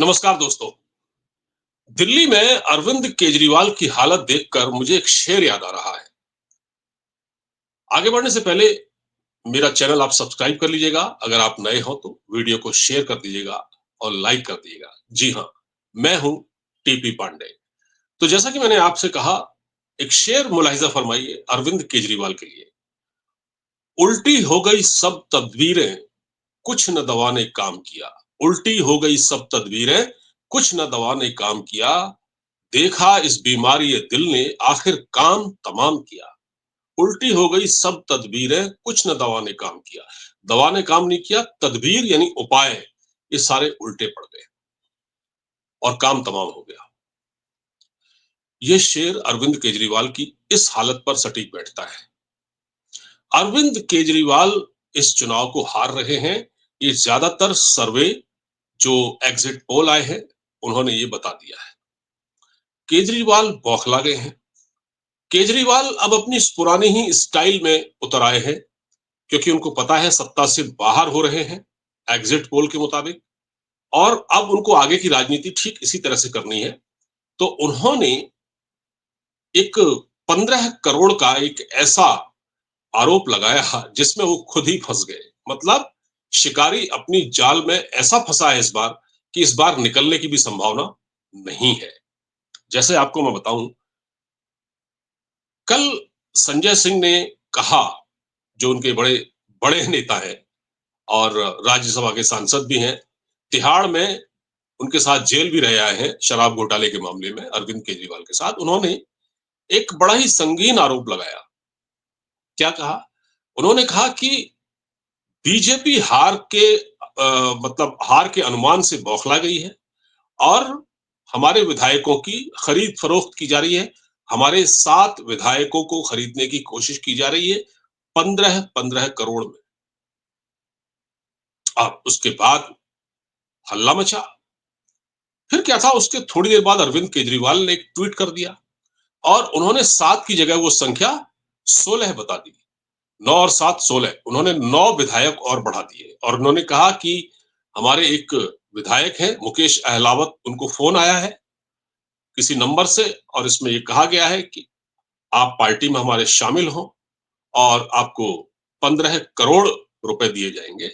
नमस्कार दोस्तों। दिल्ली में अरविंद केजरीवाल की हालत देखकर मुझे एक शेर याद आ रहा है। आगे बढ़ने से पहले मेरा चैनल आप सब्सक्राइब कर लीजिएगा। अगर आप नए हो तो वीडियो को शेयर कर दीजिएगा और लाइक कर दीजिएगा। जी हाँ, मैं हूं टीपी पांडे। तो जैसा कि मैंने आपसे कहा, एक शेर मुलाहिजा फरमाइए अरविंद केजरीवाल के लिए। उल्टी हो गई सब तदबीरें, कुछ न दवा ने काम किया। उल्टी हो गई सब तदबीरें, कुछ न दवा ने काम किया। देखा इस बीमारी दिल ने आखिर काम तमाम किया। उल्टी हो गई सब तदबीरें, कुछ न दवा ने काम किया। दवा ने काम नहीं किया, तदबीर यानी उपाय, ये सारे उल्टे पड़ गए और काम तमाम हो गया। ये शेर अरविंद केजरीवाल की इस हालत पर सटीक बैठता है। अरविंद केजरीवाल इस चुनाव को हार रहे हैं। ये ज्यादातर सर्वे जो एग्जिट पोल आए हैं, उन्होंने ये बता दिया है। केजरीवाल बौखला गए हैं। केजरीवाल अब अपनी पुरानी ही स्टाइल में उतर आए हैं, क्योंकि उनको पता है सत्ता से बाहर हो रहे हैं एग्जिट पोल के मुताबिक, और अब उनको आगे की राजनीति ठीक इसी तरह से करनी है। तो उन्होंने एक 15 करोड़ का एक ऐसा आरोप लगाया जिसमें वो खुद ही फंस गए। मतलब शिकारी अपनी जाल में ऐसा फंसा है इस बार कि इस बार निकलने की भी संभावना नहीं है। जैसे आपको मैं बताऊं, कल संजय सिंह ने कहा, जो उनके बड़े बड़े नेता हैं और राज्यसभा के सांसद भी हैं, तिहाड़ में उनके साथ जेल भी रहे आए हैं शराब घोटाले के मामले में अरविंद केजरीवाल के साथ। उन्होंने एक बड़ा ही संगीन आरोप लगाया। क्या कहा? उन्होंने कहा कि बीजेपी हार के मतलब हार के अनुमान से बौखला गई है और हमारे विधायकों की खरीद फरोख्त की जा रही है। हमारे 7 विधायकों को खरीदने की कोशिश की जा रही है 15-15 करोड़ में। अब उसके बाद हल्ला मचा। फिर क्या था, उसके थोड़ी देर बाद अरविंद केजरीवाल ने एक ट्वीट कर दिया और उन्होंने 7 की जगह वो संख्या 16 बता दी। 9 और 7 16। उन्होंने 9 विधायक और बढ़ा दिए और उन्होंने कहा कि हमारे एक विधायक हैं मुकेश अहलावत, उनको फोन आया है किसी नंबर से और इसमें ये कहा गया है कि आप पार्टी में हमारे शामिल हो और आपको 15 करोड़ रुपए दिए जाएंगे।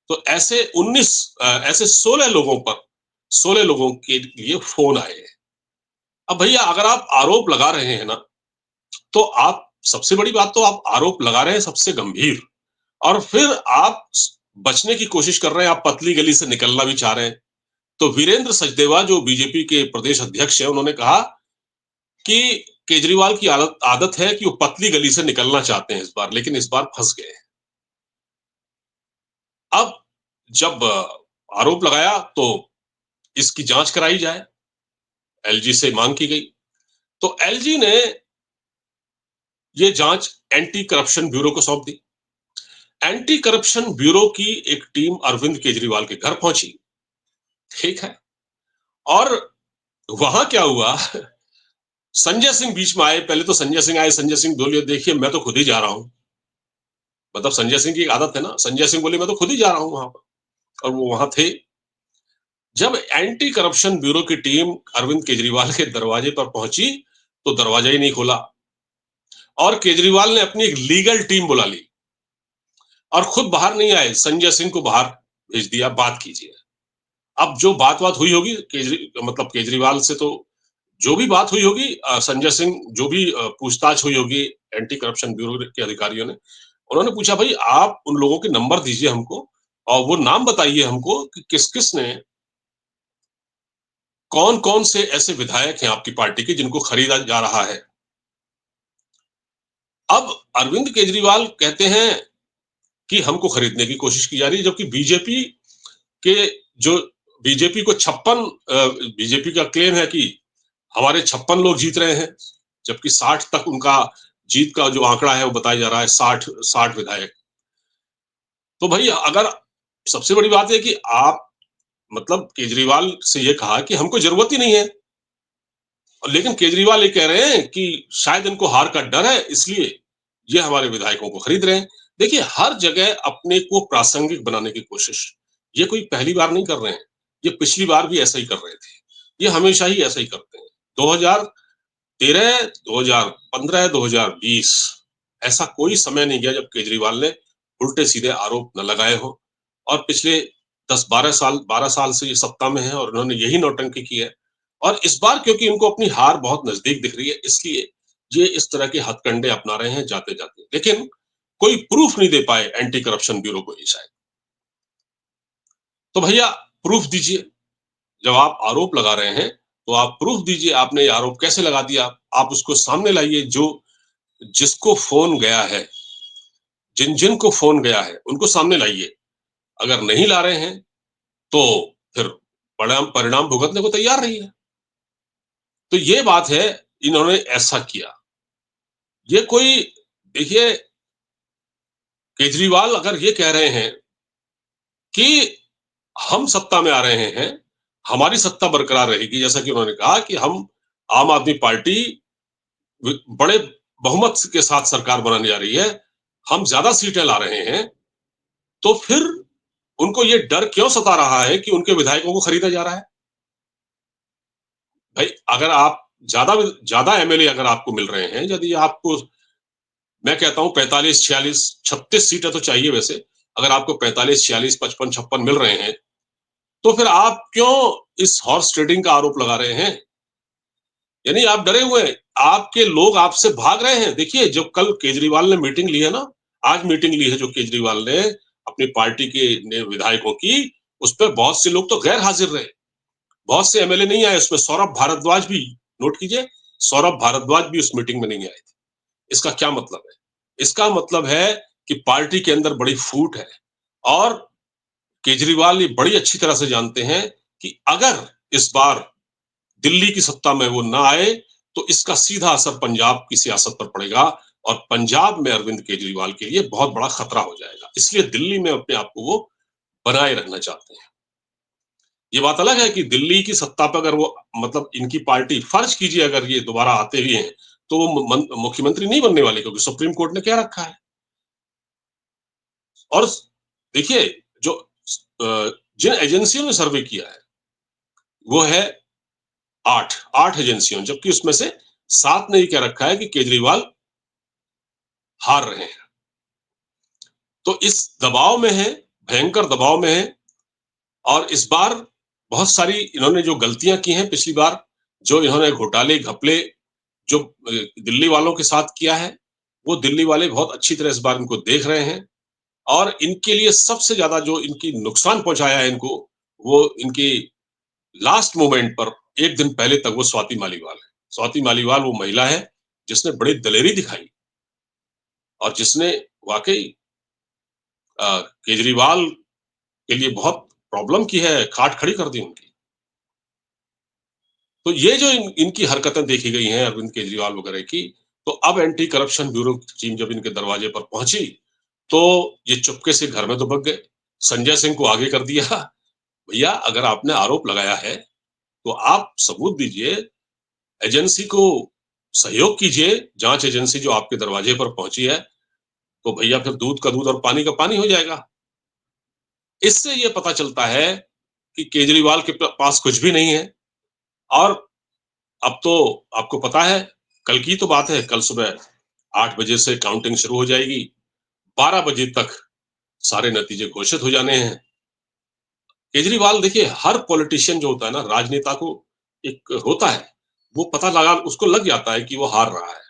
तो ऐसे 19 ऐसे 16 लोगों पर 16 लोगों के लिए फोन आए हैं। अब भैया, अगर आप आरोप लगा रहे हैं ना, तो आप सबसे बड़ी बात तो आप आरोप लगा रहे हैं सबसे गंभीर, और फिर आप बचने की कोशिश कर रहे हैं, आप पतली गली से निकलना भी चाह रहे हैं। तो वीरेंद्र सचदेवा जो बीजेपी के प्रदेश अध्यक्ष हैं, उन्होंने कहा कि केजरीवाल की आदत आदत है कि वो पतली गली से निकलना चाहते हैं इस बार, लेकिन इस बार फंस गए हैं। अब जब आरोप लगाया तो इसकी जांच कराई जाए, एलजी से मांग की गई। तो एलजी ने ये जांच एंटी करप्शन ब्यूरो को सौंप दी। एंटी करप्शन ब्यूरो की एक टीम अरविंद केजरीवाल के घर पहुंची। ठीक है। और वहां क्या हुआ, संजय सिंह बीच में आए। पहले तो संजय सिंह आए, संजय सिंह बोले देखिए मैं तो खुद ही जा रहा हूं। मतलब संजय सिंह की एक आदत है ना, संजय सिंह बोले मैं तो खुद ही जा रहा हूं वहां पर, और वो वहां थे। जब एंटी करप्शन ब्यूरो की टीम अरविंद केजरीवाल के दरवाजे पर पहुंची तो दरवाजा ही नहीं खोला और केजरीवाल ने अपनी एक लीगल टीम बुला ली और खुद बाहर नहीं आए, संजय सिंह को बाहर भेज दिया, बात कीजिए। अब जो बात हुई होगी मतलब केजरीवाल से, तो जो भी बात हुई होगी, संजय सिंह जो भी पूछताछ हुई होगी एंटी करप्शन ब्यूरो के अधिकारियों ने, उन्होंने पूछा भाई आप उन लोगों के नंबर दीजिए हमको और वो नाम बताइए हमको कि किस किस ने, कौन कौन से ऐसे विधायक हैं आपकी पार्टी के जिनको खरीदा जा रहा है। अब अरविंद केजरीवाल कहते हैं कि हमको खरीदने की कोशिश की जा रही है, जबकि बीजेपी के जो बीजेपी को 56 बीजेपी का क्लेम है कि हमारे 56 लोग जीत रहे हैं, जबकि 60 तक उनका जीत का जो आंकड़ा है वो बताया जा रहा है, 60 विधायक। तो भाई अगर सबसे बड़ी बात है कि आप मतलब केजरीवाल से ये कहा कि हमको जरूरत ही नहीं है, लेकिन केजरीवाल ये कह रहे हैं कि शायद इनको हार का डर है इसलिए ये हमारे विधायकों को खरीद रहे हैं। देखिए, हर जगह अपने को प्रासंगिक बनाने की कोशिश, ये कोई पहली बार नहीं कर रहे हैं। ये पिछली बार भी ऐसा ही कर रहे थे, ये हमेशा ही ऐसा ही करते हैं। 2013, 2015, 2020 ऐसा कोई समय नहीं गया जब केजरीवाल ने उल्टे-सीधे आरोप न लगाए हों, और पिछले 10-12 साल से ये सत्ता में हैं और उन्होंने यही नौटंकी की है। और इस बार क्योंकि इनको अपनी हार बहुत नज़दीक दिख रही है, इसलिए ये इस तरह के हथकंडे अपना रहे हैं जाते-जाते। लेकिन कोई प्रूफ नहीं दे पाए एंटी करप्शन ब्यूरो को ये शायद। तो भैया प्रूफ दीजिए, जब आप आरोप लगा रहे हैं, तो आप प्रूफ दीजिए, आपने ये आरोप कैसे लगा दिया? आप उसको सामने लाइए, जो जिसको फ़ोन गया है, जिन-जिन को फ़ोन गया है, उनको सामने लाइए। अगर नहीं ला रहे हैं, तो फिर परिणाम परिणाम भुगतने को तैयार रहिए। तो ये बात है, इन्होंने ऐसा किया। ये कोई, देखिए, केजरीवाल अगर ये कह रहे हैं कि हम सत्ता में आ रहे हैं, हमारी सत्ता बरकरार रहेगी, जैसा कि उन्होंने कहा कि हम आम आदमी पार्टी बड़े बहुमत के साथ सरकार बनाने जा रही है, हम ज्यादा सीटें ला रहे हैं, तो फिर उनको ये डर क्यों सता रहा है कि उनके विधायकों को खरीदा जा रहा है? भाई, अगर आप ज्यादा ज्यादा एमएलए अगर आपको मिल रहे हैं, यदि आपको, मैं कहता हूं 45, 46, 36 सीटें तो चाहिए वैसे, अगर आपको 45, 46, 55, 56 मिल रहे हैं, तो फिर आप क्यों इस हॉर्स ट्रेडिंग का आरोप लगा रहे हैं? यानी आप डरे हुए हैं, आपके लोग आपसे भाग रहे हैं। देखिए, जो कल केजरीवाल ने मीटिंग ली है ना, आज मीटिंग ली है जो केजरीवाल ने अपनी पार्टी के विधायकों की, उस पर बहुत से लोग तो गैर हाजिर रहे, बहुत से एमएलए नहीं आए उसमें। सौरभ भारद्वाज भी, नोट कीजिए, सौरभ भारद्वाज भी उस मीटिंग में नहीं आए थे। इसका क्या मतलब है? इसका मतलब है कि पार्टी के अंदर बड़ी फूट है, और केजरीवाल ये बड़ी अच्छी तरह से जानते हैं कि अगर इस बार दिल्ली की सत्ता में वो ना आए, तो इसका सीधा असर पंजाब की सियासत पर पड़ेगा, और पंजाब में अरविंद केजरीवाल के लिए बहुत बड़ा खतरा हो जाएगा। इसलिए दिल्ली में अपने आप को वो बनाए रखना चाहते हैं। ये बात अलग है कि दिल्ली की सत्ता पर अगर वो, मतलब इनकी पार्टी, फर्ज कीजिए अगर ये दोबारा आते भी हैं, तो वो मुख्यमंत्री नहीं बनने वाले, क्योंकि सुप्रीम कोर्ट ने क्या रखा है। और देखिए, जो जिन एजेंसियों ने सर्वे किया है, वो है 8 एजेंसियों, जबकि उसमें से 7 ने ये क्या रखा है कि केजरीवाल हार रहे हैं। तो इस दबाव में है, भयंकर दबाव में है। और इस बार बहुत सारी इन्होंने जो गलतियां की हैं पिछली बार, जो इन्होंने घोटाले घपले जो दिल्ली वालों के साथ किया है, वो दिल्ली वाले बहुत अच्छी तरह इस बार इनको देख रहे हैं। और इनके लिए सबसे ज्यादा जो इनकी नुकसान पहुंचाया है इनको, वो इनकी लास्ट मोमेंट पर, एक दिन पहले तक, वो स्वाति मालीवाल है। स्वाति मालीवाल वो महिला है जिसने बड़ी दलेरी दिखाई, और जिसने वाकई केजरीवाल के लिए बहुत प्रॉब्लम की है, खाट खड़ी कर दी उनकी। तो ये जो इनकी हरकतें देखी गई हैं अरविंद केजरीवाल वगैरह की, तो अब एंटी करप्शन ब्यूरो की टीम जब इनके दरवाजे पर पहुंची, तो ये चुपके से घर में दुबक गए, संजय सिंह को आगे कर दिया। भैया, अगर आपने आरोप लगाया है, तो आप सबूत दीजिए, एजेंसी को सहयोग कीजिए, जांच एजेंसी जो आपके दरवाजे पर पहुंची है, तो भैया फिर दूध का दूध और पानी का पानी हो जाएगा। इससे ये पता चलता है कि केजरीवाल के पास कुछ भी नहीं है। और अब तो आपको पता है, कल की तो बात है, कल सुबह 8 बजे से काउंटिंग शुरू हो जाएगी, 12 बजे तक सारे नतीजे घोषित हो जाने हैं। केजरीवाल, देखिए, हर पॉलिटिशियन जो होता है ना, राजनेता को एक होता है, वो पता लगा, उसको लग जाता है कि वो हार रहा है।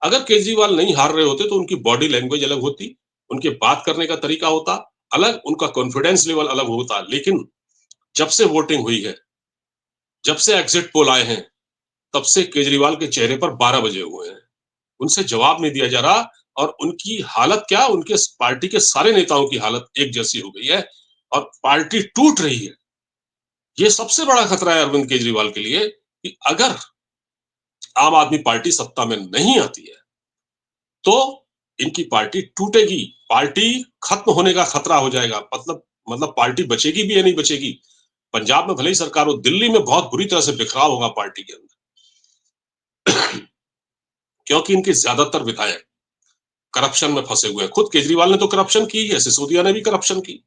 अगर केजरीवाल नहीं हार रहे होते, तो उनकी बॉडी लैंग्वेज अलग होती, उनके बात करने का तरीका होता अलग, उनका कॉन्फिडेंस लेवल अलग होता। लेकिन जब से वोटिंग हुई है, जब से एग्जिट पोल आए हैं, तब से केजरीवाल के चेहरे पर 12 बजे हुए हैं। उनसे जवाब नहीं दिया जा रहा, और उनकी हालत क्या, उनके पार्टी के सारे नेताओं की हालत एक जैसी हो गई है, और पार्टी टूट रही है। ये सबसे बड़ा खतरा है अरविंद केजरीवाल के लिए, कि अगर आम आदमी पार्टी सत्ता में नहीं आती है, तो इनकी पार्टी टूटेगी, पार्टी खत्म होने का खतरा हो जाएगा। मतलब पार्टी बचेगी भी या नहीं बचेगी। पंजाब में भले ही सरकार हो, दिल्ली में बहुत बुरी तरह से बिखराव होगा पार्टी के अंदर। क्योंकि इनके ज्यादातर विधायक करप्शन में फंसे हुए हैं। खुद केजरीवाल ने तो करप्शन की है, सिसोदिया ने भी करप्शन की।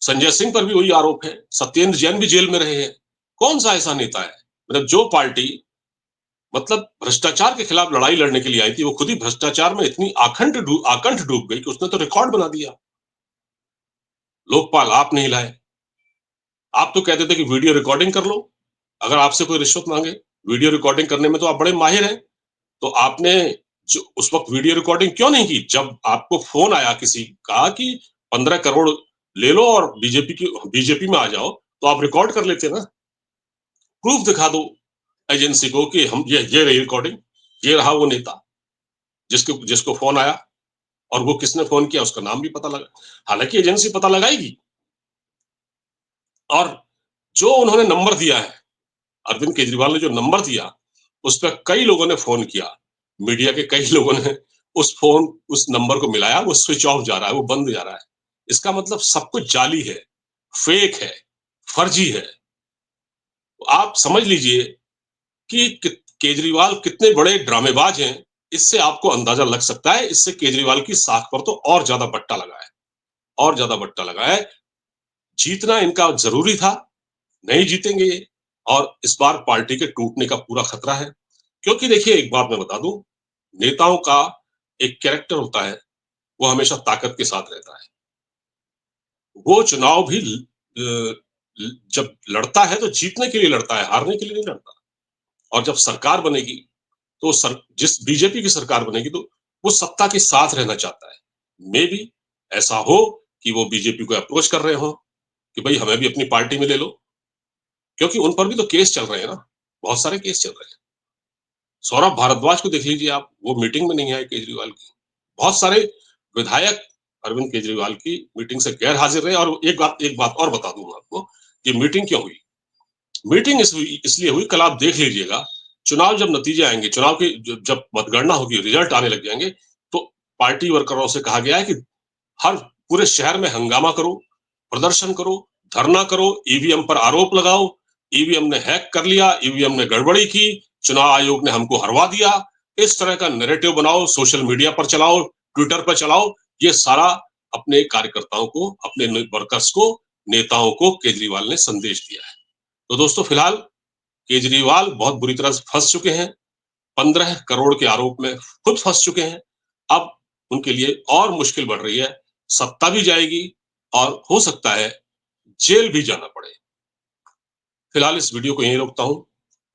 संजय सिंह पर भी वही आरोप है, सत्येंद्र जैन भी जेल में रहे हैं। कौन सा ऐसा नेता है, मतलब जो पार्टी मतलब भ्रष्टाचार के खिलाफ लड़ाई लड़ने के लिए आई थी, वो खुद ही भ्रष्टाचार में इतनी आकंठ डूब गई कि उसने तो रिकॉर्ड बना दिया। लोकपाल आप नहीं लाए। आप तो कहते थे कि वीडियो रिकॉर्डिंग कर लो, अगर आपसे कोई रिश्वत मांगे, वीडियो रिकॉर्डिंग करने में तो आप बड़े माहिर हैं। तो आपने जो उस वक्त वीडियो रिकॉर्डिंग क्यों नहीं की? जब आपको फोन आया किसी का कि 15 करोड़ ले लो और बीजेपी में आ जाओ, तो आप रिकॉर्ड कर लेते ना। प्रूफ दिखा दो एजेंसी को कि हम ये रही रिकॉर्डिंग, ये रहा वो नेता जिसको जिसको फोन आया, और वो किसने फोन किया उसका नाम भी पता लगा। हालांकि एजेंसी पता लगाएगी। और जो उन्होंने नंबर दिया है, अरविंद केजरीवाल ने जो नंबर दिया, उस पर कई लोगों ने फोन किया, मीडिया के कई लोगों ने उस नंबर को मिलाया, वो स्विच ऑफ जा रहा है, वो बंद जा रहा है। इसका मतलब सब कुछ जाली है, फेक है, फर्जी है। तो आप समझ लीजिए कि केजरीवाल कितने बड़े ड्रामेबाज हैं, इससे आपको अंदाजा लग सकता है। इससे केजरीवाल की साख पर तो और ज्यादा बट्टा लगा है, और ज्यादा बट्टा लगा है। जीतना इनका जरूरी था, नहीं जीतेंगे ये, और इस बार पार्टी के टूटने का पूरा खतरा है। क्योंकि देखिए, एक बात मैं बता दूं, नेताओं का एक कैरेक्टर होता है, वो हमेशा ताकत के साथ रहता है। वो चुनाव भी जब लड़ता है तो जीतने के लिए लड़ता है, हारने के लिए नहीं लड़ता। और जब सरकार बनेगी, तो जिस बीजेपी की सरकार बनेगी, तो वो सत्ता के साथ रहना चाहता है। मे भी ऐसा हो कि वो बीजेपी को अप्रोच कर रहे हो कि भाई हमें भी अपनी पार्टी में ले लो, क्योंकि उन पर भी तो केस चल रहे हैं ना, बहुत सारे केस चल रहे हैं। सौरभ भारद्वाज को देख लीजिए आप, वो मीटिंग में नहीं आए केजरीवाल की। बहुत सारे विधायक अरविंद केजरीवाल की मीटिंग से गैर हाजिर रहे। और एक बात और बता दूंगा आपको कि मीटिंग क्यों हुई। मीटिंग इसलिए हुई, कल आप देख लीजिएगा, चुनाव जब नतीजे आएंगे, चुनाव की जब मतगणना होगी, रिजल्ट आने लग जाएंगे, तो पार्टी वर्करों से कहा गया है कि हर पूरे शहर में हंगामा करो, प्रदर्शन करो, धरना करो, ईवीएम पर आरोप लगाओ, ईवीएम ने हैक कर लिया, ईवीएम ने गड़बड़ी की, चुनाव आयोग ने हमको हरवा दिया। इस तरह का नैरेटिव बनाओ, सोशल मीडिया पर चलाओ, ट्विटर पर चलाओ। ये सारा अपने कार्यकर्ताओं को, अपने वर्कर्स को, नेताओं को केजरीवाल ने संदेश दिया है। तो दोस्तों, फिलहाल केजरीवाल बहुत बुरी तरह से फंस चुके हैं, 15 करोड़ के आरोप में खुद फंस चुके हैं। अब उनके लिए और मुश्किल बढ़ रही है, सत्ता भी जाएगी और हो सकता है जेल भी जाना पड़े। फिलहाल इस वीडियो को यहीं रोकता हूं।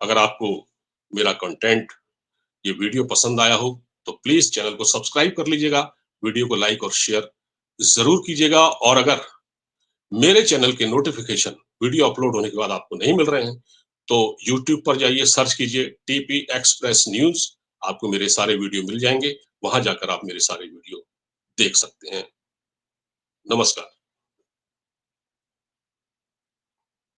अगर आपको मेरा कंटेंट, ये वीडियो पसंद आया हो, तो प्लीज चैनल को सब्सक्राइब कर लीजिएगा, वीडियो को लाइक और शेयर जरूर कीजिएगा। और अगर मेरे चैनल के नोटिफिकेशन वीडियो अपलोड होने के बाद आपको नहीं मिल रहे हैं, तो यूट्यूब पर जाइए, सर्च कीजिए टीपी एक्सप्रेस न्यूज, आपको मेरे सारे वीडियो मिल जाएंगे। वहां जाकर आप मेरे सारे वीडियो देख सकते हैं। नमस्कार।